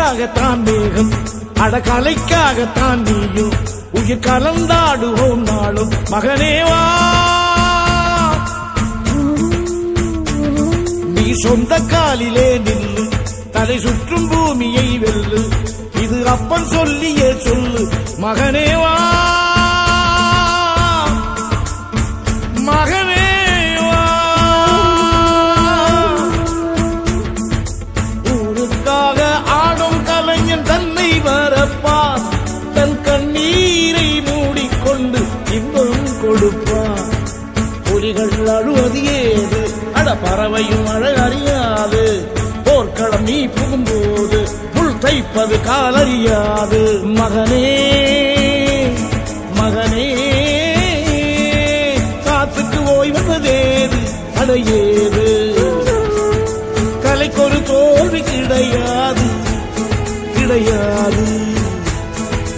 கலைக்காகத்தான் வேகம் அடகலைக்காகத்தான் நீயும் உயிர் கலந்தாடுவோம் நாளும் மகனேவா நீ சொந்த காலிலே நில்லு தலை சுற்றும் பூமியை வெல்லு இது அப்பன் சொல்லியே சொல்லு மகனேவா மகனேவா ஊருக்காக ஆடும் கலைஞன் தன்னை வரப்பான் தன் கண்ணீரை மூடிக்கொண்டு இன்பம் கொடுப்பான் புலிகள் அழுவது ஏது அட பறவையும் அழகறியாது போர்க்களம் நீ புகும்போது புல் தைப்பது காலறியாது மகனே மகனே காத்துக்கு ஓய்வதேது அடையேது கலைக்கொரு தோல்வி கிடையாது கிடையாது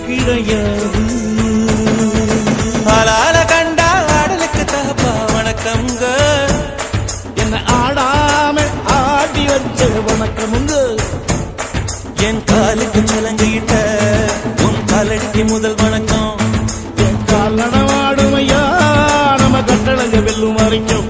கிடையாது ஆளால கண்டா ஆடலுக்கு தகப்பா வணக்கம்ங்க என்ன ஆடாம ஆடி வச்ச வணக்கமுங்க என் காலுக்கு சலங்கிட்ட உன் காலடிக்கு முதல் வணக்கம் என் கால் நடமாடுமையா நம்ம கட்டழக வெல்லும் வரைக்கும்